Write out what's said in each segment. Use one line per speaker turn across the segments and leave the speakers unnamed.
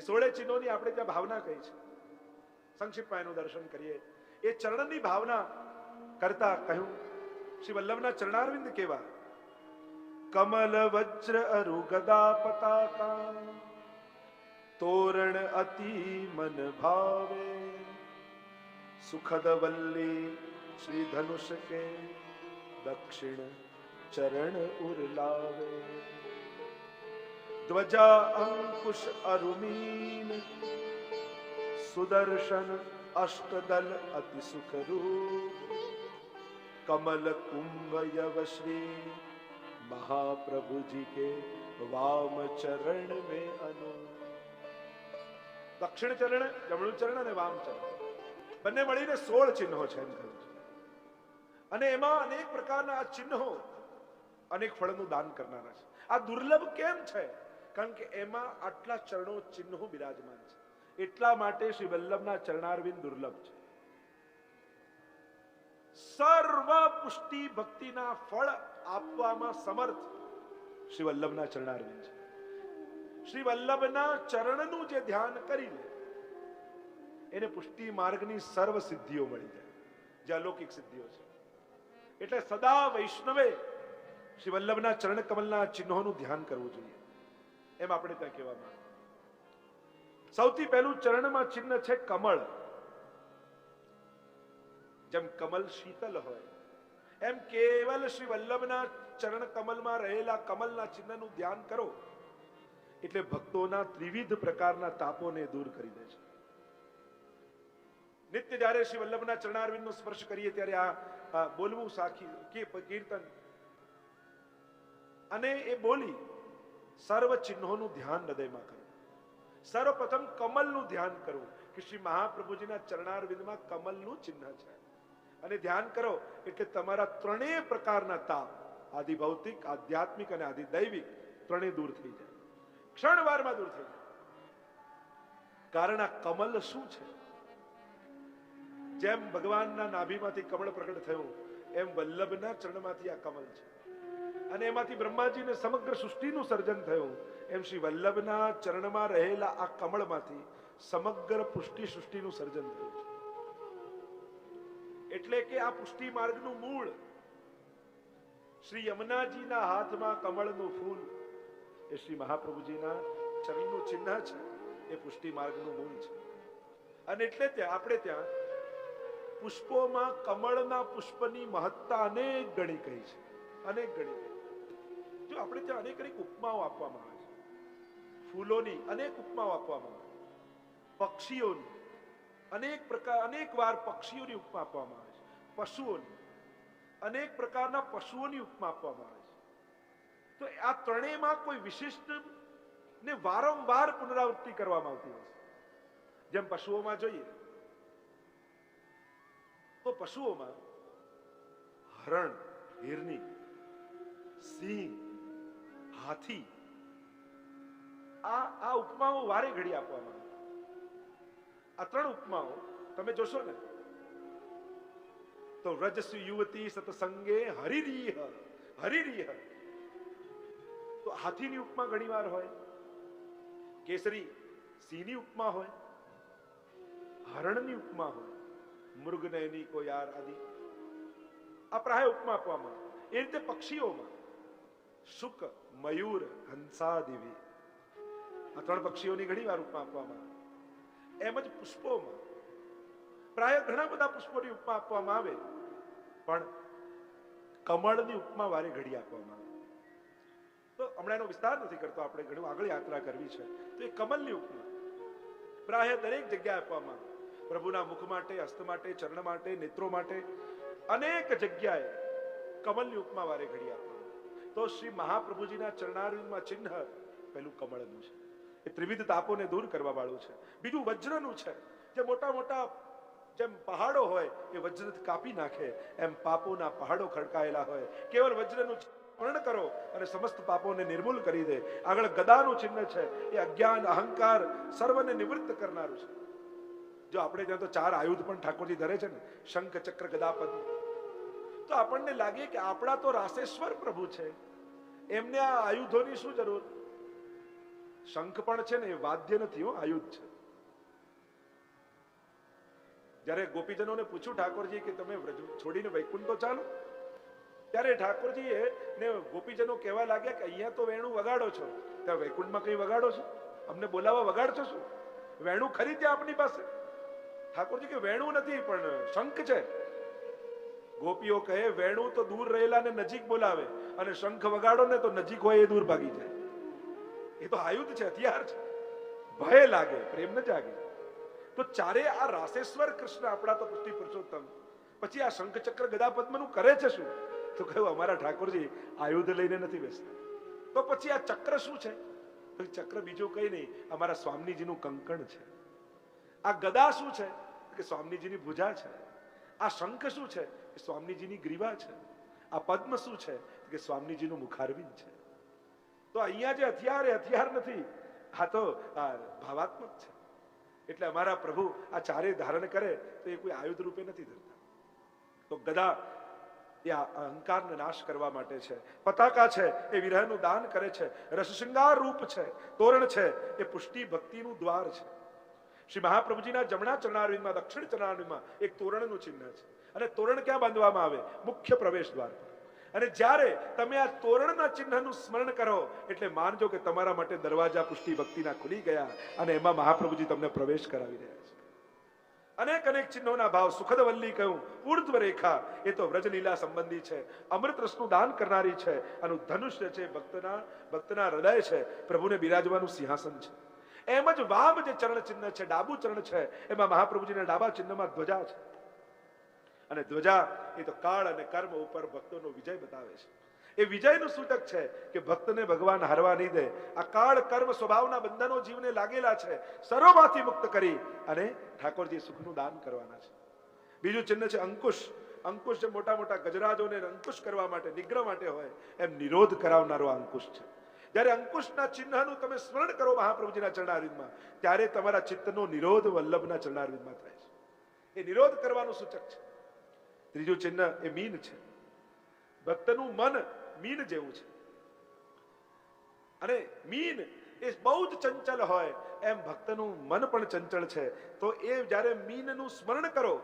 એ 16 ચિહ્નોની આપણે ત્યાં ભાવના કહી છે. સંક્ષિપ્તમાં એનું દર્શન કરીએ. એ ચરણની ભાવના કરતા કહ્યું શ્રી વલ્લભના ચરણારવિંદ કેવા. કમલ વજ્ર અરુ ગદા પતાકા તોરણ અતિ મન ભાવે સુખદ વલ્લી શ્રી ધનુષ કે દક્ષિણ ચરણ ઉરલાવે ધ્વજા અંકુશ અરુમીન સુદર્શન અષ્ટદલ અતિ સુખરૂપ कमल कुंभ यव श्री महाप्रभु जी के वाम चरण में अनु. दक्षिण चरण, जमणું ચરણ અને વામ ચરણ બંને મળીને 16 ચિહ્નો છે એમ કહ્યું છે. અને એમાં અનેક પ્રકારના આ ચિહ્નો અનેક ફળનું દાન કરનારા છે. આ દુર્લભ કેમ છે? કારણ કે એમાં આટલા ચરણો ચિહ્નો બિરાજમાન છે. એટલા માટે શ્રી વલ્લભના ચરણારવિંદ દુર્લભ છે. સર્વ પુષ્ટિ ભક્તિના ફળ આપવામાં સમર્થ શ્રી વલ્લભના ચરણારવિંદ છે. શ્રી વલ્લભના ચરણનું જે ધ્યાન કરી લે એને પુષ્ટિ માર્ગની સર્વ સિદ્ધિઓ મળી જાય, જે અલૌકિક સિદ્ધિઓ છે. એટલે સદા વૈષ્ણવે શ્રી વલ્લભના ચરણ કમલના ચિહ્નોનું ધ્યાન કરવું જોઈએ એમ આપણે ત્યાં કહેવામાં. સૌથી પહેલું ચરણમાં ચિહ્ન છે કમળ. જેમ કમલ શીતલ હોય એમ કેવલ શ્રી વલ્લભના ચરણ કમલમાં રહેલા કમલના ચિહ્નનું ધ્યાન કરો એટલે ભક્તોના ત્રિવિધ પ્રકારના તાપોને દૂર કરી દે છે. નિત્ય જ્યારે શ્રી વલ્લભના ચરણારવિંદનો સ્પર્શ કરીએ ત્યારે આ બોલવું સાખી કે કીર્તન અને એ બોલી સર્વ ચિહ્નોનું ધ્યાન હૃદયમાં કરવું. સર્વપ્રથમ કમલનું ધ્યાન કરવું કે શ્રી મહાપ્રભુજીના ચરણારવિંદમાં કમલનું ચિહ્ન છે અને ધ્યાન કરો એટલે તમારા ત્રણેય પ્રકારના તાપ, આદિ ભૌતિક, આધ્યાત્મિક અને આદિ દૈવિક, ત્રણેય દૂર થઈ જાય, ક્ષણવારમાં દૂર થઈ જાય. કારણ આ કમલ શું છે? જેમ ભગવાનના નાભીમાંથી કમળ પ્રગટ થયું એમ વલ્લભના ચરણમાંથી આ કમલ છે. અને એમાંથી બ્રહ્માજીને સમગ્ર સૃષ્ટિનું સર્જન થયું એમ શ્રી વલ્લભના ચરણમાં રહેલા આ કમળમાંથી સમગ્ર પુષ્ટિ સૃષ્ટિનું સર્જન થયું છે. એટલે કે આ પુષ્ટિ માર્ગનું મૂળ શ્રી યમુનાજીના હાથમાં કમળનું ફૂલ એ શ્રી મહાપ્રભુજીના ચરણનું ચિહ્ન છે. એ પુષ્ટિ માર્ગનું મૂળ છે. અને એટલે ત્યાં આપણે ત્યાં પુષ્પોમાં કમળના પુષ્પની મહત્તા અનેક ગણી કહી છે. અનેક ગણી કહી. જો આપણે ત્યાં અનેક ઉપમાઓ આપવામાં આવે છે. ફૂલોની અનેક ઉપમાઓ આપવામાં આવે, પક્ષીઓની અનેક વાર પક્ષીઓની ઉપમા આપવામાં આવે છે, પશુઓની અનેક પ્રકારના પશુઓની ઉપમા આપવામાં આવે છે. તો આ ત્રણેયમાં કોઈ વિશિષ્ટ ને વારંવાર પુનરાવૃત્તિ કરવામાં આવતી હોય છે. જેમ પશુઓમાં જોઈએ તો પશુઓમાં હરણ, હિરણી, સિંહ, હાથી આ ઉપમાઓ વારે ઘડી આપવામાં આવે. આ ત્રણ ઉપમાઓ તમે જોશો ને તો વ્રજસુ યુવતી સતસંગે હરિરીહ તો હાથીની ઉપમા ઘણી વાર હોય, કેસરી સિંહની ઉપમા હોય, હરણની ઉપમા હોય, મૃગનયની કો યાર આદિ આ પ્રાય ઉપમા આપવામાં. એ રીતે પક્ષીઓમાં શુક, મયુર, હંસાદિવી આ ત્રણ પક્ષીઓની ઘણી વાર ઉપમા આપવામાં આવે. એમ જ પુષ્પોમાં પ્રાય ઘણા બધા પુષ્પોની ઉપમા આપવામાં આવે પણ કમળની ઉપમા વારે ઘડી આપવામાં આવે. તો હમણાં એનો વિસ્તાર નથી કરતો, આપણે ઘણું આગળ યાત્રા કરવી છે. તો એ કમલની ઉપમા પ્રાય દરેક જગ્યાએ આપવામાં આવે. પ્રભુના મુખ માટે, હસ્ત માટે, ચરણ માટે, નેત્રો માટે અનેક જગ્યાએ કમલની ઉપમા વારે ઘડી આપવામાં. તો શ્રી મહાપ્રભુજીના ચરણારવિંદમાં ચિહ્ન પેલું કમળનું છે. એ ત્રિવિધ તાપોને દૂર કરવા વાળું છે. બીજું વજ્રનું છે. જે મોટા મોટા જેમ પહાડો હોય એ વજ્ર કાપી નાખે એમ પાપોના પહાડો ખડકાયેલા હોય. કેવળ વજ્રનું સ્મરણ કરો અને સમસ્ત પાપોને નિર્મૂલ કરી દે. આગળ ગદાનું ચિહ્ન છે. એ અજ્ઞાન, અહંકાર સર્વને નિવૃત્ત કરનારું છે. જો આપણે ત્યાં તો 4 આયુધ પણ ઠાકોરજી ધરે છે ને, શંખ, ચક્ર, ગદા, પદ્મ. તો આપણને લાગે કે આપણા તો રાસેશ્વર પ્રભુ છે, એમને આ આયુધોની શું જરૂર? શંખ પણ છે ને એ વાદ્ય નથી, હો, આયુધ છે. જ્યારે ગોપીજનોને પૂછ્યું ઠાકોરજી કે તમે વ્રજ છોડીને વૈકુંઠ તો ચાલો, ત્યારે ઠાકોરજી ને ગોપીજનો કહેવા લાગ્યા કે અહીંયા તો વેણું વગાડો છો, ત્યાં વૈકુંઠમાં કઈ વગાડો છો? અમને બોલાવા વગાડશો શું? વેણું ખરી ત્યાં આપની પાસે? ઠાકોરજી કે વેણું નથી પણ શંખ છે. ગોપીઓ કહે વેણું તો દૂર રહેલા ને નજીક બોલાવે, અને શંખ વગાડો ને તો નજીક હોય એ દૂર ભાગી જાય. એ તો આયુધ છે, હથિયાર છે. ભય લાગે, પ્રેમ ન જાગે. તો ચારે આ રાસેશ્વર કૃષ્ણ આપણા તો પુષ્ટિ પુરુષોત્તમ, પછી આ શંખ ચક્ર ગદા પદ્મનું કરે છે શું? તો કહ્યું અમારા ઠાકોરજી આયુધ લઈને નથી બેસતા. તો પછી આ ચક્ર શું છે? ચક્ર બીજું કઈ નહીં, અમારા સ્વામીજીનું કંકણ છે. આ ગદા શું છે? કે સ્વામીજીની ભુજા છે. આ શંખ શું છે? કે સ્વામીજીની ગ્રીવા છે. આ પદ્મ શું છે? કે સ્વામીજીનું મુખારવિંદ છે. તો અહીંયા જે હથિયાર એ હથિયાર નથી, આ તો ભાવાત્મક છે. એટલે અમારા પ્રભુ આ ચારે ધારણ કરે તો એ કોઈ આયુધ રૂપે નથી ધરતા. તો ગદા એ અહંકારને નાશ કરવા માટે છે. પતાકા છે એ વિરહનું દાન કરે છે. રસશૃંગાર રૂપ છે, તોરણ છે એ પુષ્ટિ ભક્તિનું દ્વાર છે. શ્રી મહાપ્રભુજીના જમણા ચરણારવિંદમાં, દક્ષિણ ચરણારવિંદમાં એક તોરણનું ચિહ્ન છે. અને તોરણ ક્યાં બાંધવામાં આવે? મુખ્ય પ્રવેશ દ્વાર પર. અને જ્યારે તમે આ તોરણના ચિહ્નનું સ્મરણ કરો એટલે માનજો કે તમારા માટે દરવાજા પુષ્ટિ ભક્તિના ખુલી ગયા, અને એમાં મહાપ્રભુજી તમને પ્રવેશ કરાવી રહ્યા છે. અનેક અનેક ચિહ્નોના ભાવ. સુખદ વલ્લી કહ્યું, ઉર્ધ્વ રેખા એ તો વ્રજલીલા સંબંધી છે. અમૃત રસનું દાન કરનારી છે. આનું ધનુષ્ય છે, ભક્તના હૃદય છે, પ્રભુને બિરાજવાનું સિંહાસન છે. એમ જ વામ જે ચરણ ચિહ્ન છે, ડાબુ ચરણ છે, એમાં મહાપ્રભુજીના ડાબા ચિહ્નમાં ધ્વજા છે. અને ધ્વજા એ તો કાળ અને કર્મ ઉપર ભક્તોનો વિજય બતાવે છે. એ વિજયનું સૂચક છે કે ભક્તને ભગવાન હારવા નહીં દે. આ કાળ કર્મ સ્વભાવના બંધનો જીવને લાગેલા છે, સર્વમાંથી મુક્ત કરી અને ઠાકોરજી સુખનું દાન કરવાના છે. બીજું ચિહ્ન છે અંકુશ. અંકુશ જે મોટા મોટા ગજરાજોને અંકુશ કરવા માટે, નિગ્રહ માટે હોય, એમ નિરોધ કરાવનારો અંકુશ છે. જ્યારે અંકુશના ચિહ્નનું તમે સ્મરણ કરો મહાપ્રભુજીના ચરણારવિંદમાં, ત્યારે તમારા ચિત્તનો નિરોધ વલ્લભના ચરણારવિંદમાં થાય છે. એ નિરોધ કરવાનું સૂચક છે. ત્રીજું ચિહ્ન એ મીન છે. ભક્તનું મન મીન જેવું છે. અને મીન એ બહુ જ ચંચલ હોય એમ ભક્તનું મન પણ ચંચળ છે. તો એ જ્યારે મીનનું સ્મરણ કરો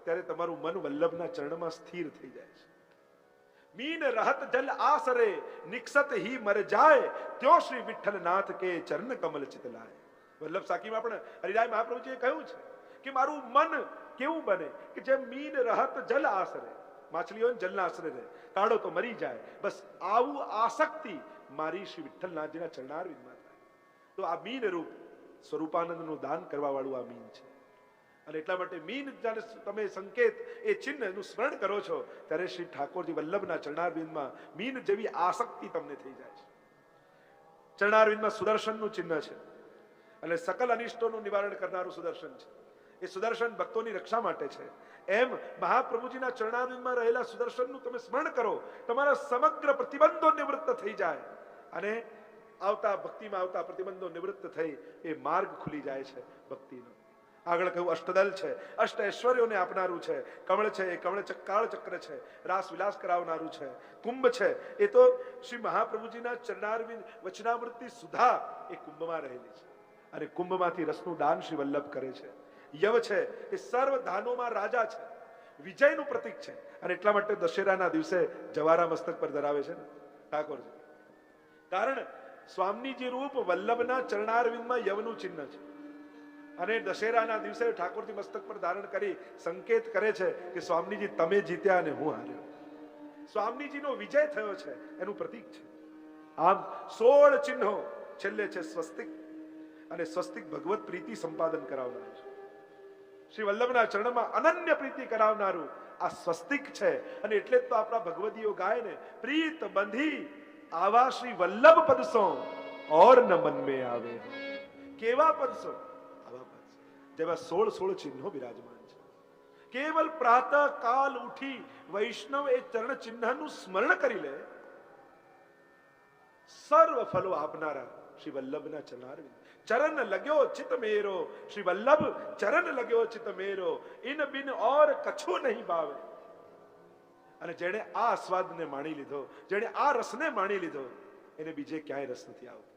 ત્યારે તમારું મન વલ્લભના ચરણમાં સ્થિર થઈ જાય છે. મીન રહત જલ આસરે નિક્ષત હી મર જાય, ત્યો શ્રી વિઠ્ઠલનાથ કે ચરણ કમલ ચિત લાય. વલ્લભ સાખીમાં પણ હરિરાય મહાપ્રભુજીએ કહ્યું છે કે મારું મન કેવું બને કે જેમ મીન રહત જલ આસરે, માછલીઓ જલના આશરે રહે, કાઢો તો મરી જાય, બસ આવું આસક્તિ મારી શ્રી વિઠ્ઠલનાથજીના ચરણારવિંદમાં થાય. તો આ મીન રૂપ સ્વરૂપાનંદનું દાન કરવા વાળું આ મીન છે. અને એટલા માટે મીન જ્યારે તમે સંકેત એ ચિહ્નનું સ્મરણ કરો છો ત્યારે શ્રી ઠાકોરજી વલ્લભના ચરણારવિંદમાં મીન જેવી આસક્તિ તમને થઈ જાય છે. ચરણારવિંદમાં સુદર્શનનું ચિહ્ન છે અને સકલ અનિષ્ટોનું નિવારણ કરનારું સુદર્શન છે. એ સુદર્શન ભક્તોની રક્ષા માટે છે. એમ મહાપ્રભુજીના ચરણારવિંદમાં રહેલા સુદર્શનનું તમે સ્મરણ કરો, તમારા સમગ્ર પ્રતિબંધો નિવૃત્ત થઈ જાય અને આવતા ભક્તિમાં આવતા પ્રતિબંધો નિવૃત્ત થઈ એ માર્ગ ખુલી જાય છે ભક્તિનો. આગળ કહ્યું અષ્ટદલ છે, અષ્ટ ઐશ્વર્યોને આપનારું છે. કમળ છે એ કમળ કાળ ચક્ર છે, રાસ વિલાસ કરાવનારું છે. કુંભ છે એ તો શ્રી મહાપ્રભુજીના ચરણારવિંદ વચનામૃતની સુધા એ કુંભમાં રહેલી છે અને કુંભમાંથી રસનું દાન શ્રી વલ્લભ કરે છે. યવ છે એ સર્વ દાનોમાં રાજા છે, વિજયનું પ્રતીક છે. અને એટલા માટે દશેરાના દિવસે જવારા મસ્તક પર ધરાવે છે ને ઠાકોરજી. કારણ સ્વામીજી રૂપ વલ્લભના ચરણારવિંદમાં યવનું ચિહ્ન છે અને દશેરાના દિવસે ઠાકોરજી મસ્તક પર ધારણ કરી સંકેત કરે છે કે સ્વામીજી તમે જીત્યા અને હું હાર્યો. સ્વામીજીનો વિજય થયો છે એનું પ્રતીક છે. આમ 16 ચિહ્નો, છેલ્લે છે સ્વસ્તિક, અને સ્વસ્તિક ભગવત પ્રીતિ સંપાદન કરાવનારું છે. શ્રી વલ્લભના ચરણમાં અનન્ય પ્રીતિ કરાવનારું આ સ્વસ્તિક છે. અને એટલે તો આપણા ભગવદીઓ ગાય ને, પ્રીત બંધી આવા શ્રી વલ્લભ પદસો ઓર ન મન में આવે. કેવા પદસો? આવા પદ જેવા 16 ચિહ્નો બિરાજમાન છે. કેવલ પ્રાતઃ કાલ ઉઠી વૈષ્ણવ એ ચરણ ચિહ્નનું સ્મરણ કરી લે, સર્વ ફલો આપનારા શ્રી વલ્લભના ચરણારવિંદ. ચરણ લગ્યો ચિત મેરો, શ્રી વલ્લભ ચરણ લગ્યો ચિત મેરો, ઇન બિન ઓર કછું નહીં ભાવે. અને જેણે આ આસ્વાદને માણી લીધો, જેણે આ રસને માણી લીધો, એને બીજે ક્યાંય રસ નથી આવતો.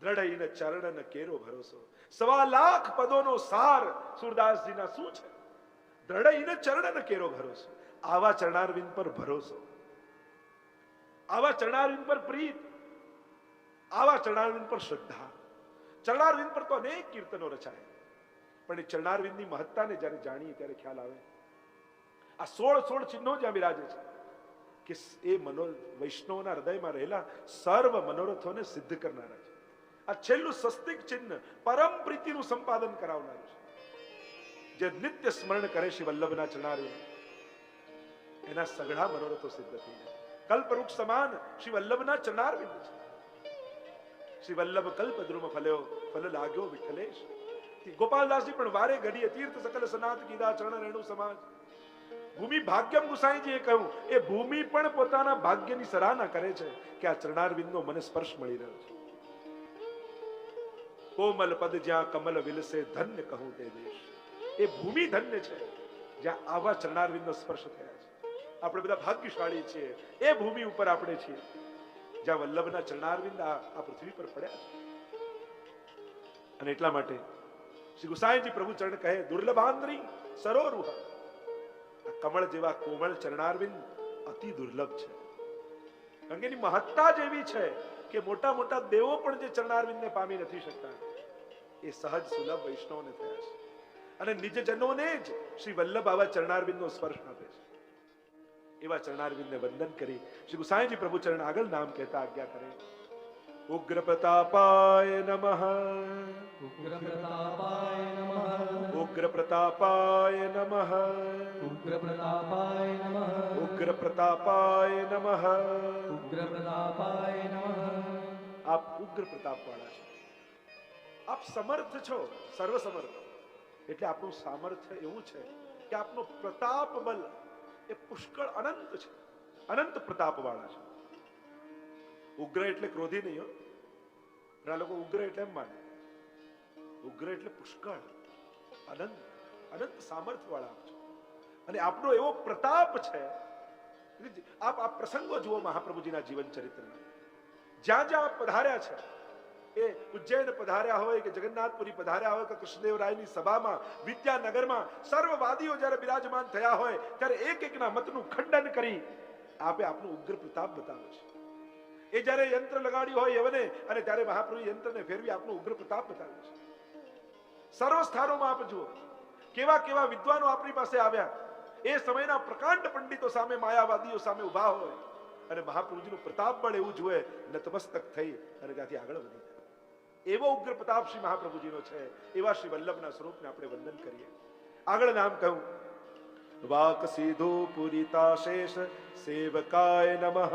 દ્રઢ ઇન ચરણ ન કેરો ભરોસો. 1,00,000 પદોનો સાર સુરદાસજીના શું છે? દ્રઢ ઇન ચરણ ન કેરો ભરોસો. આવા ચરણારવિંદ પર ભરોસો, આવા ચરણારવિંદ પર પ્રીત, આવા ચરણારવિંદ પર શ્રદ્ધા. ચરણારવિંદ પર તો અનેક કીર્તનો રચાય, પણ એ ચરણારવિંદની મહત્તાને જ્યારે જાણીએ ત્યારે ખ્યાલ આવે. આ 16 ચિહ્નો જ્યાં બિરાજે છે કે એ વૈષ્ણવના હૃદયમાં રહેલા સર્વ મનોરથોને સિદ્ધ કરનારા છે. આ છેલ્લું સ્વસ્તિક ચિહ્ન પરમ પ્રીતિનું સંપાદન કરાવનારું છે. જે નિત્ય સ્મરણ કરે શ્રી વલ્લભના ચરણારવિંદ, એના સઘળા મનોરથો સિદ્ધ થઈ જાય. કલ્પવૃક્ષ સમાન શ્રી વલ્લભના ચરણારવિંદ છે. શ્રી વલ્લભ કલ્પદ્રુમ ફલ્યો, ફલ લાગ્યો વિઠ્ઠલેશ. ગોપાલદાસજી પણ વારે ઘડીએ તીર્થ સકલ સનાત કીધા ચરણ રેણુ સમાજ. ભૂમિ ભાગ્યમ ગુસાઈજીએ કહ્યું, એ ભૂમિ પણ પોતાના ભાગ્યની સરાહના કરે છે કે આ ચરણારવિંદનો મને સ્પર્શ મળી રહ્યો છે. કોમલ પદ જ્યાં કમલ વિલસે ધન્ય કહું તે દેશ. એ ભૂમિ ધન્ય છે જ્યાં આવા ચરણારવિંદનો સ્પર્શ થયા છે. આપણે બધા ભાગ્યશાળી છીએ, એ ભૂમિ ઉપર આપણે છીએ જ્યાં વલ્લભના ચરણારવિંદ આ પૃથ્વી પર પડ્યા છે. અને એટલા માટે શ્રી ગુસાઈજી પ્રભુ ચરણ કહે, દુર્લભાંદ્રી સરોરુહ. કમળ જેવા કોમળ ચરણારવિંદ અતિ દુર્લભ છે. કારણ કે એની મહત્તા જ એવી છે કે મોટા મોટા દેવો પણ જે ચરણારવિંદને પામી નથી શકતા, એ સહજ સુલભ વૈષ્ણવને થયા છે. અને નિજજનોને જ શ્રી વલ્લભ આવા ચરણારવિંદનો સ્પર્શ આપે છે. એવા ચરણારવિંદને વંદન કરી શ્રી ગુસાઈજી પ્રભુ ચરણ આગળ નામ કહેતા આજ્ઞા કરે. ઉગ્ર પ્રતાપાય નમઃ,
ઉગ્ર પ્રતાપાય નમઃ,
ઉગ્ર પ્રતાપાય નમઃ,
ઉગ્ર પ્રતાપાય નમઃ,
ઉગ્ર પ્રતાપાય નમઃ.
ઉગ્ર પ્રતાપાય નમઃ.
આપ ઉગ્ર પ્રતાપ વાળા છો, આપ સમર્થ છો, સર્વ સમર્થ. એટલે આપનું સામર્થ્ય એવું છે કે આપનો પ્રતાપ બલ એ પુષ્કળ અનંત છે, અનંત પ્રતાપ વાળા છે. ઉગ્ર એટલે ક્રોધી નહીં હો. ઘણા લોકો ઉગ્ર એટલે એમ માને. ઉગ્ર એટલે પુષ્કળ અનંત, અનંત સામર્થ્ય વાળા છો. અને આપનો એવો પ્રતાપ છે. આપ પ્રસંગો જુઓ મહાપ્રભુજીના જીવન ચરિત્રમાં. જ્યાં જ્યાં આપ પધાર્યા છે, એ ઉજ્જૈન પધાર્યા હોય કે જગન્નાથપુરી પધાર્યા હોય કે કૃષ્ણદેવરાયની સભામાં, વિદ્યાનગરમાં સર્વવાદીઓ જ્યારે બિરાજમાન થયા હોય ત્યારે એક એકના મતનું ખંડન કરી આપે આપનો ઉગ્ર પ્રતાપ બતાવે છે. એ જ્યારે યંત્ર લગાડ્યું હોય યવને, અને ત્યારે મહાપ્રભુ યંત્રને ફેરવી આપનો ઉગ્ર પ્રતાપ બતાવે છે. સર્વ સ્થાનોમાં આપ જુઓ કેવા કેવા વિદ્વાનો આપણી પાસે આવ્યા. એ સમયના પ્રકાંડ પંડિતો સામે, માયાવાદીઓ સામે ઉભા હોય અને મહાપ્રભુજીનું પ્રતાપ બળ એવું જુએ, નતમસ્તક થઈ અને ત્યાંથી આગળ વધી જાય. એવો ઉગ્ર પ્રતાપ શ્રી મહાપ્રભુજીનો છે. એવા શ્રી વલ્લભના સ્વરૂપને આપણે વંદન કરીએ. આગળ નામ કહું. વાક સીધો પૂરિતા શેષ સેવકાય નમઃ.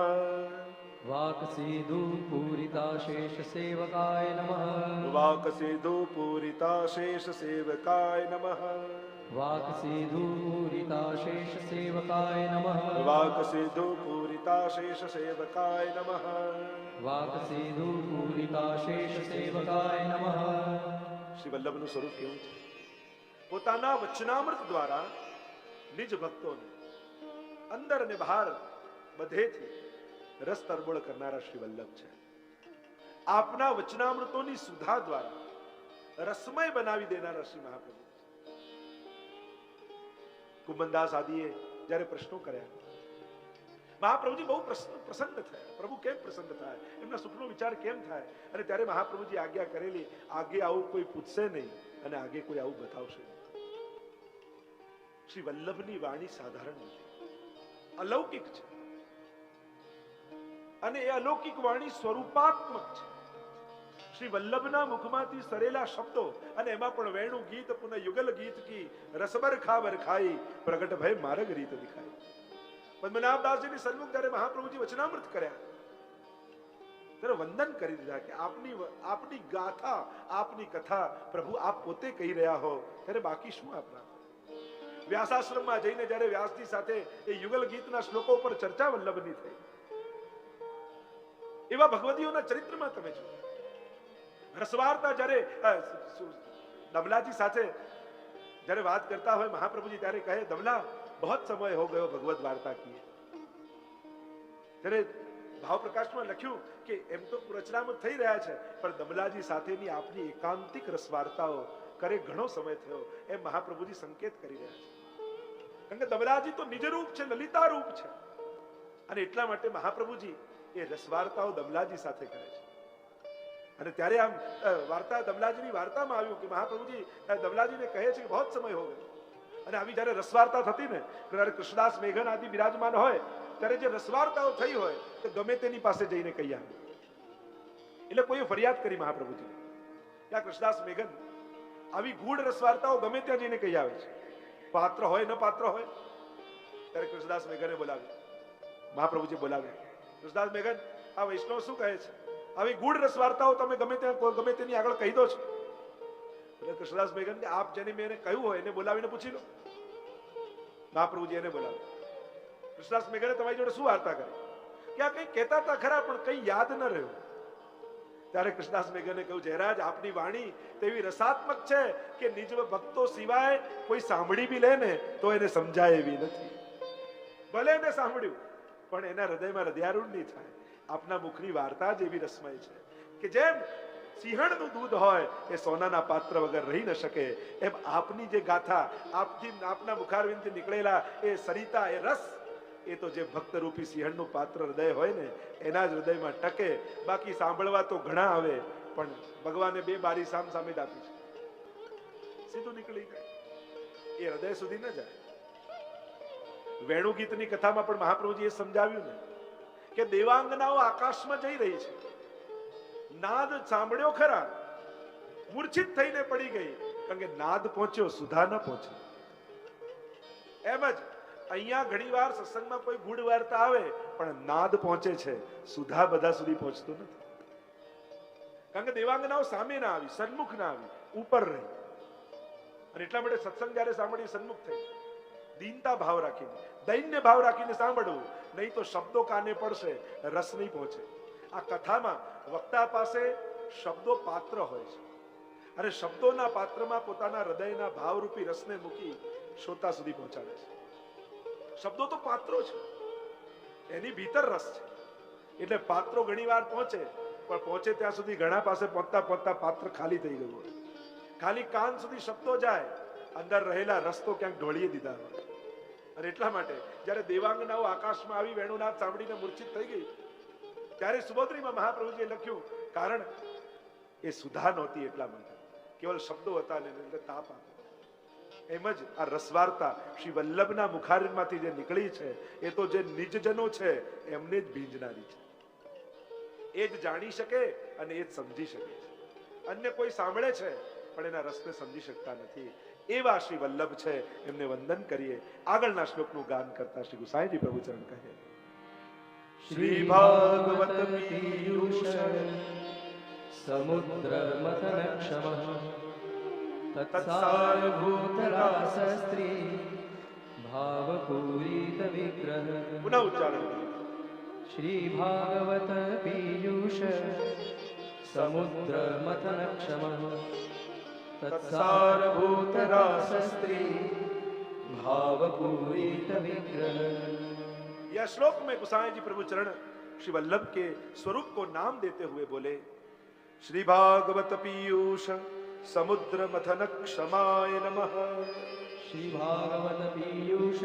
વાક સીધુ પૂરિતા શેષ સેવકાય નમઃ.
વાક સીધો પૂરિતા શેષ સેવકાય નમઃ.
વાક સીધુ પૂરિતા શેષ સેવકાય નમઃ.
વાક સીધો પૂરિતા શેષ સેવકાય નમઃ.
વાક સીધુ પૂરિતા શેષ સેવકાય નમઃ.
શ્રી વલ્લભનું સ્વરૂપ કેવું છે? પોતાના વચનામૃત દ્વારા નિજ ભક્તોને અંદર અને બહાર બધેથી રસ તરબોળ કરનારા શ્રી વલ્લભ છે. આપના વચનામૃતોની સુધા દ્વારા રસમય બનાવી દેનારા શ્રી મહાપ્રભુ. કુંભનદાસ આદિએ જ્યારે પ્રશ્નો કર્યા, મહાપ્રભુજી બહુ પ્રસન્ન થયા. પ્રભુ કેમ પ્રસન્ન થાય, એમના સુખનો વિચાર કેમ થાય? અને ત્યારે મહાપ્રભુજી આજ્ઞા કરેલી, આગે આવું કોઈ પૂછશે નહીં અને આગે કોઈ આવું બતાવશે નહીં. શ્રી વલ્લભની વાણી સાધારણ નથી, અલૌકિક છે. અને એ અલૌકિક વાણી સ્વરૂપાત્મક છે. શ્રી વલ્લભના મુખમાંથી સરેલા શબ્દો, અને એમાં પણ વેણુ ગીત પુનઃ યુગલ ગીત કી રસબર ખાબર ખાઈ પ્રગટ ભય માર્ગ રીત દિખાઈ. પદ્મનાભદાસજીની સન્મુખ ત્યારે મહાપ્રભુજી વચનામૃત કર્યા ત્યારે વંદન કરી દીધા કે આપની ગાથા, આપની કથા પ્રભુ આપ પોતે કહી રહ્યા હો, ત્યારે બાકી શું આપના. વ્યાસાશ્રમમાં જઈને જ્યારે વ્યાસજી સાથે એ યુગલ ગીતના શ્લોકો પર ચર્ચા વલ્લભની થઈ. એવા ભગવદીઓના ચરિત્રમાં તમે જો રસવાર્તા જ્યારે દમલાજી સાથે જ્યારે વાત કરતા હોય મહાપ્રભુજી, ત્યારે કહે, દમલા બહોત સમય હો ગયો ભગવત વાર્તા કીએ. ત્યારે ભાવ પ્રકાશમાં લખ્યું કે એમ તો રચનામાં થઈ રહ્યા છે, પણ દમલાજી સાથેની આપની એકાંતિક રસવાર્તાઓ કરે ઘણો સમય થયો એમ મહાપ્રભુજી સંકેત કરી રહ્યા છે. કારણ કે દમલાજી તો નિજ રૂપ છે, લલિતા રૂપ છે, અને એટલા માટે મહાપ્રભુજી એ રસવાર્તાઓ દમલાજી સાથે કરે છે. અને ત્યારે આમ વાર્તા દમલાજીની વાર્તામાં આવ્યું કે મહાપ્રભુજી દમલાજીને કહે છે કે બહુ સમય હો ગયો. અને આવી જયારે રસવાર્તા થતી ને, ત્યારે કૃષ્ણદાસ મેઘન આદિ બિરાજમાન હોય ત્યારે જે રસવાર્તાઓ થઈ હોય તો ગમે તેની પાસે જઈને કહી આવે. એટલે કોઈએ ફરિયાદ કરી મહાપ્રભુજી કે આ કૃષ્ણદાસ મેઘન આવી ગૂઢ રસવાર્તાઓ ગમે ત્યાં જઈને કહી આવે છે, પાત્ર હોય ન પાત્ર હોય. ત્યારે કૃષ્ણદાસ મેઘને બોલાવ્યા, મહાપ્રભુજી બોલાવ્યા, કૃષ્ણદાસ મેઘન આ વૈષ્ણવ શું કહે છે, આવી ગૂઢ રસવાર્તાઓ તમે ગમે તેની આગળ કહી દો છો. એટલે કૃષ્ણદાસ મેઘન કે આપ જેને મેં કહ્યું હોય એને બોલાવીને પૂછી લો. મહાપ્રભુજી એને બોલાવ્યા. કૃષ્ણદાસ મેઘને તમારી જોડે શું વાર્તા કરી કે આ કઈ કહેતા હતા ખરા પણ કઈ યાદ ન રહ્યું. ત્યારે કૃષ્ણદાસ મેઘને કહ્યું, જયરાજ આપની વાણી તેવી રસાત્મક છે કે નિજ ભક્તો સિવાય કોઈ સાંભળી બી લે ને તો એને સમજાય એવી નથી. ભલે એને સાંભળ્યું પણ એના હૃદયમાં હૃદયારૂઢ નહીં થાય. આપના મુખની વાર્તા જ એવી રસમય છે કે જેમ સિંહણનું દૂધ હોય એ સોનાના પાત્ર વગર રહી ન શકે, એમ આપની જે ગાથા, આપના મુખારવિંદથી નીકળેલા એ સરિતા, એ રસ, એ તો જે ભક્ત રૂપી સિંહણનું પાત્ર હૃદય હોય ને એના જ હૃદયમાં ટકે. બાકી સાંભળવા તો ઘણા આવે પણ ભગવાને બે બારી સામ સામે જ આપી છે, સીધું નીકળી જાય, એ હૃદય સુધી ન જાય. વેણુ ગીતની કથામાં પણ મહાપ્રભુજીએ સમજાવ્યું ને કે દેવાંગનાઓ આકાશમાં જઈ રહી છે, નાદ સાંભળ્યો ખરા, મૂર્છિત થઈને પડી ગઈ, કારણ કે નાદ પહોંચ્યો, સુધા ન પહોંચી. એમ જ અહીંયા ઘણીવાર સત્સંગમાં કોઈ ગૂઢ વાર્તા આવે પણ નાદ પહોંચે છે, સુધા બધા સુધી પહોંચતું નથી. કારણ કે દેવાંગનાઓ સામે ના આવી, સન્મુખ ના આવી, ઉપર રહી. અને એટલા માટે સત્સંગ જયારે સાંભળી સન્મુખ થઈ, દીનતા ભાવ રાખીને, દૈન્ય ભાવ રાખીને સાંભળવું, નહીં તો શબ્દો કાને પડશે, રસ નહીં પહોંચે. આ કથામાં વક્તા પાસે શબ્દો પાત્ર હોય છે, અને શબ્દોના પાત્રમાં પોતાના હૃદયના ભાવરૂપી રસને મૂકી શ્રોતા સુધી પહોંચાડે છે. શબ્દો તો પાત્રો છે, એની ભીતર રસ છે. એટલે પાત્રો ઘણી વાર પહોંચે, પણ પહોંચે ત્યાં સુધી ઘણા પાસે પહોંચતા પહોંચતા પાત્ર ખાલી થઈ ગયું હોય. ખાલી કાન સુધી શબ્દો જાય, અંદર રહેલા રસ તો ક્યાંક ઢોળીએ દીધા હોય. અને એટલા માટે જયારે દેવાંગનાઓ આકાશમાં આવી વેણુનાદ સાંભળીને મૂર્છિત થઈ ગઈ, ત્યારે સુભદ્રીમાં મહાપ્રભુજીએ લખ્યું, કારણ એ સુધા નહોતી, એટલા માટે કેવલ શબ્દો હતા ને એટલે તાપ આપે. એમ જ આ રસવાર્તા શ્રી વલ્લભના મુખારમાંથી જે નીકળી છે એ તો જે નિજજનો છે એમને જ ભીંજનારી છે. એ જ જાણી શકે અને એ જ સમજી શકે છે. અન્ય કોઈ સાંભળે છે પણ એના રસને સમજી શકતા નથી. એવા શ્રી વલ્લભ છે, એમને વંદન કરીએ. આગળના શ્લોકનું ગાન કરતા શ્રી ગુસાઈજી પ્રભુચરણ કહે, શ્રી ભાગવત પીયુષ
સમુદ્ર મથન ક્ષમ તત્સારભૂતરાસસ્ત્રી ભાવપૂરિત વિગ્રહ.
પુનઃ ઉચ્ચારણ.
શ્રી ભાગવત પીયુષ સમુદ્ર મથન ક્ષમ तत्सारभूतरासस्त्री भावपूरित विग्रह.
यह श्लोक में गोसाई जी प्रभु चरण श्री वल्लभ के स्वरूप को नाम देते हुए बोले, श्री भागवत पीयूष समुद्र मथन क्षमाय नमः.
श्री भागवत पीयूष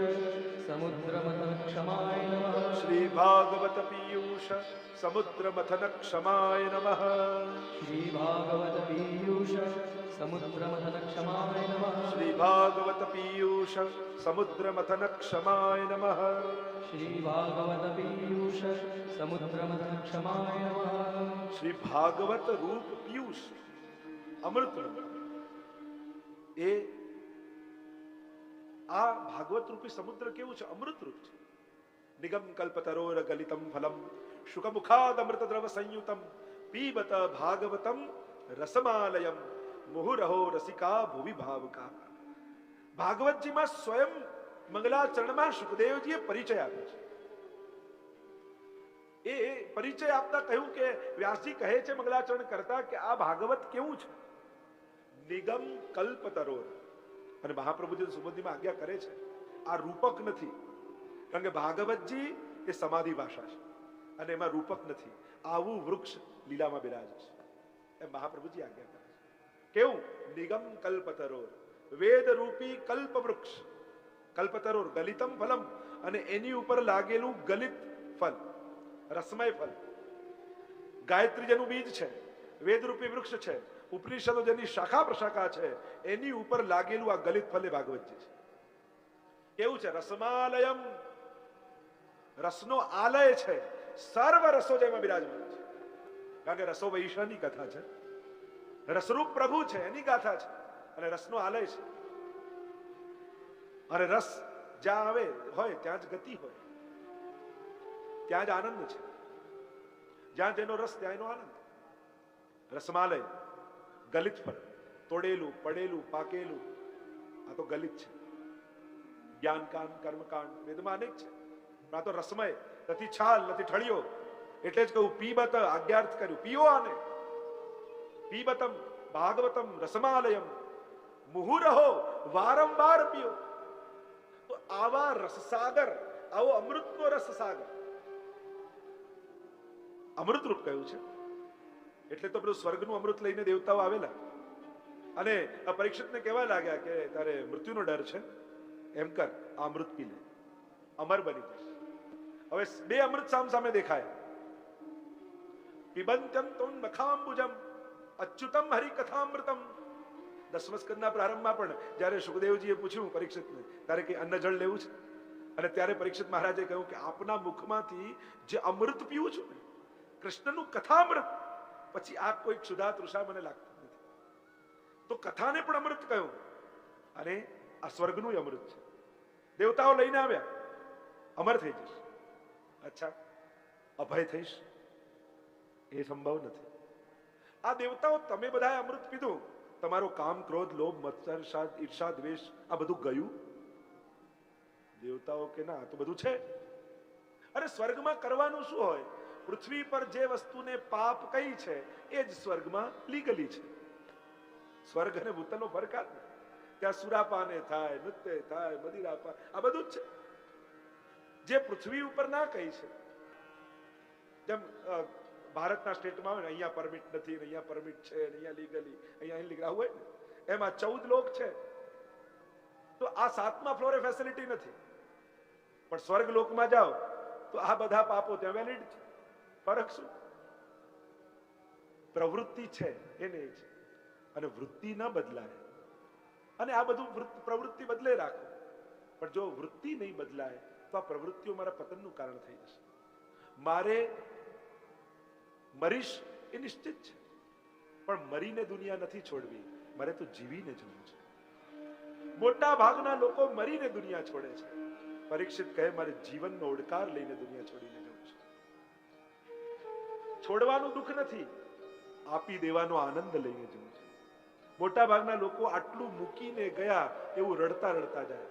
समुद्र मथन क्षमाय नमः.
श्री भागवत पीयूष समुद्र मथन क्षमाय नमः.
श्री भागवत पीयूष समुद्र मथन क्षमाय नमः.
श्री भागवत पीयूष समुद्र मथन क्षमाय नमः.
श्री भागवत पीयूष समुद्र मथन क्षमाय नमः.
श्री भागवत रूप पीयूष अमृत रूप, એ આ ભાગવત રૂપી સમુદ્ર કેવું છે? અમૃત રૂપ છે. નિગમ કલ્પતરોર ગલિતમ ફલમ શુકમુખાદ અમૃત દ્રવ સંયુતમ પીબત ભાગવતમ રસમાલયમ મુહુરહો રસિકા ભુવિ ભાવકા. ભાગવતજીમાં સ્વયં મંગલાચરણમાં સુખદેવજીએ પરિચય આપ્યો છે. એ પરિચય આપતા કહ્યું કે વ્યાસજી કહે છે મંગલાચરણ કરતા કે આ ભાગવત કેવું છે? નિગમ કલ્પતરોર. અને મહાપ્રભુજી સુબોધીમાં આજ્ઞા કરે છે, આ રૂપક નથી, કારણ કે ભાગવતજી એ સમાધિ ભાષા છે. અને એમાં રૂપક નથી. આવું વૃક્ષ લીલામાં બિરાજે છે એમ મહાપ્રભુજી આજ્ઞા કરે છે. કેવું? નિગમ કલ્પતરોર, વેદ રૂપી કલ્પ વૃક્ષ. કલ્પતરોર ગલિતમ ફલમ, અને એની ઉપર લાગેલું ગલિત ફલ, રસમય ફલ. ગાયત્રી જેનું બીજ છે, વેદરૂપી વૃક્ષ છે, ઉપનિષદો જેની શાખા પ્રશાખા છે, એની ઉપર લાગેલું આ ગલિત ફલ એ ભાગવતજી છે. કેવું છે? રસમાલયમ, રસનો આલય છે. સર્વ રસો જેમાં બિરાજમાન છે. કારણ કે રસો વૈશાની કથા છે, રસરૂપ પ્રભુ છે એની ગાથા છે, અને રસનો આલય છે. અને રસ જ્યાં આવે હોય ત્યાં જ ગતિ હોય, ત્યાં જ આનંદ છે. જ્યાં જેનો રસ ત્યાં એનો આનંદ. રસમાલય, ગલિત ફળ, તોડેલું, પડેલું, પાકેલું, આ તો ગલિત છે. જ્ઞાનકાંડ, કર્મકાંડ વેદમાં અનેક છે, પણ આ તો રસમય. નથી છાલ, નથી ઠળિયો. એટલે જ કહું પીબત, આજ્ઞાર્થ કર્યું, પીઓ આને. પીબતમ ભાગવતમ રસમાલયમ મુહુરહો વારંવાર પીઓ. તો આવા રસસાગર, આવો અમૃતનો રસસાગર, અમૃત રૂપ કહ્યું છે. એટલે તો પેલું સ્વર્ગનું અમૃત લઈને દેવતાઓ આવેલા અને આ પરીક્ષિતને કહેવા લાગ્યા કે તારે મૃત્યુનો ડર છે, એમ કર, આ અમૃત પી લે, અમર બની જશે. હવે બે અમૃત સામ સામે દેખાય. પિબંત્યમ તમ નખાંબુજમ અચ્યુતમ હરિકથામૃતમ. દસમ સ્કંદના પ્રારંભમાં પણ જ્યારે સુખદેવજીએ પૂછ્યું પરીક્ષિતને, તારે કે અન્ન જળ લેવું છે? અને ત્યારે પરીક્ષિત મહારાજે કહ્યું કે આપના મુખમાંથી જે અમૃત પીવું છું ને, કૃષ્ણનું કથામૃત, પછી આ કોઈ ક્ષુધા તૃષા મને લાગતી નથી. તો કથાને પણ અમૃત કહ્યું, અને આ સ્વર્ગનું અમૃત છે. દેવતાઓ લઈને આવ્યા, અમર થઈ જશે. અચ્છા, અભય થઈશ એ સંભવ નથી. આ દેવતાઓ, તમે બધાએ અમૃત પીધું, તમારો કામ, ક્રોધ, લોભ, મત્સર, ઈર્ષા, દ્વેષ આ બધું ગયું? દેવતાઓ કે ના, આ તો બધું છે. અરે સ્વર્ગમાં કરવાનું શું હોય? પૃથ્વી પર જે વસ્તુને પાપ કઈ છે એ જ સ્વર્ગમાં લીગલી છે. સ્વર્ગ અને ભૂતલનો ફરક જ નહીં. ત્યાં સુરાપાને થાય, નૃત્ય થાય, મદિરાપાન, આ બધું જ છે. જે પૃથ્વી ઉપર ના કહી છે, જેમ ભારતના સ્ટેટમાં હોય ને, અહીંયા પરમિટ નથી, અહીંયા પરમિટ છે, અહીંયા લીગલી, અહીંયા ઇનલીગલ હોય ને, એમાં 14 લોક છે. તો આ 7મા ફ્લોરે ફેસિલિટી નથી, પણ સ્વર્ગ લોકમાં જાઓ તો આ બધા પાપો ત્યાં વેલિડ છે. ફરક શું? પ્રવૃત્તિ છે એને છે, અને વૃત્તિ ન બદલાય. અને આ બધું પ્રવૃત્તિ બદલે રાખો, પણ જો વૃત્તિ નહીં બદલાય તો આ પ્રવૃત્તિઓ મારા પતનનું કારણ થઈ જશે. મારે મરીશ એ નિશ્ચિત છે, પણ મરીને દુનિયા નથી છોડવી, મારે તો જીવીને જવું છે. મોટા ભાગના લોકો મરીને દુનિયા છોડે છે. પરીક્ષિત કહે, મારે જીવનનો ઓડકાર લઈને દુનિયા છોડીને જવું છે. છોડવાનું દુઃખ નથી, આપી દેવાનો આનંદ લઈને જવું છે. મોટા ભાગના લોકો આટલું મૂકીને ગયા એવું રડતા રડતા જાય,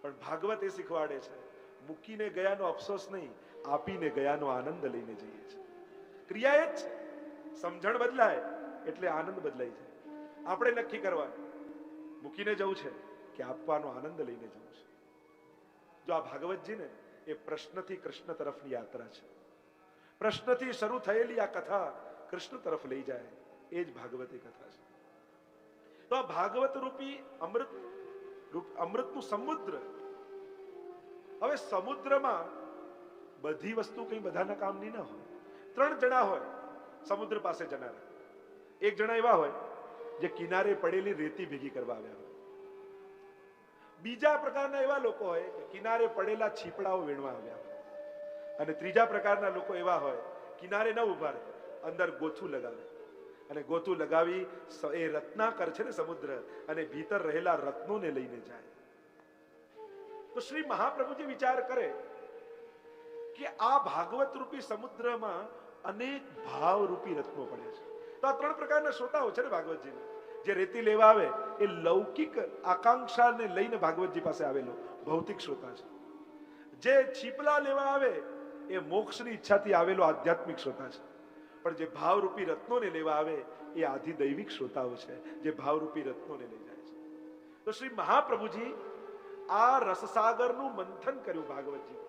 પણ ભાગવત એ શીખવાડે છે, મૂકીને ગયાનો અફસોસ નહીં, આપીને ગયાનો આનંદ લઈને જઈએ છીએ. ક્રિયા એ જ છે. સમજણ બદલાય એટલે આનંદ બદલાઈ જાય. આપણે નક્કી કરવાનું, મૂકીને જવું છે કે આપવાનો આનંદ લઈને જવું છે. જો આ ભાગવતજી ને એ પ્રશ્નથી કૃષ્ણ તરફની યાત્રા છે. પ્રશ્નથી શરૂ થયેલી આ કથા કૃષ્ણ તરફ લઈ જાય, એ જ ભાગવતી કથા છે. તો આ ભાગવત રૂપી અમૃતનું સમુદ્ર. હવે સમુદ્રમાં બધી વસ્તુ કઈ બધાના કામની ના હોય. 3 જણા હોય સમુદ્ર પાસે જનારા. એક જણા એવા હોય જે કિનારે પડેલી રેતી ભેગી કરવા આવ્યા હોય. બીજા પ્રકારના એવા લોકો હોય કે કિનારે પડેલા છીપડાઓ વીણવા આવ્યા હોય. અને ત્રીજા પ્રકારના લોકો એવા હોય, કિનારે ન ઉભા રહે, અંદર ગોથું લગાવે, અને ગોથું લગાવી એ રત્નાકર છે ને સમુદ્ર, અને ભીતર રહેલા રત્નોને લઈને જાય. તો શ્રી મહાપ્રભુજી વિચાર કરે કે આ ભાગવત રૂપી સમુદ્રમાં અનેક ભાવ રૂપી રત્નો પડે છે. તો આ 3 પ્રકારના શ્રોતાઓ છે ને ભાગવતજીને. જે રેતી લેવા આવે એ લૌકિક આકાંક્ષાને લઈને ભાગવતજી પાસે આવેલો ભૌતિક શ્રોતા છે. જે છીપલા લેવા આવે એ મોક્ષની ઈચ્છાથી આવેલો આધ્યાત્મિક શ્રોતા છે. પણ જે ભાવરૂપી રત્નોને લેવા આવે એ આધિદૈવિક શ્રોતાઓ છે, જે ભાવરૂપી રત્નોને લઈ જાય છે. તો શ્રી મહાપ્રભુજી આ રસસાગરનું મંથન કર્યું ભાગવતજી.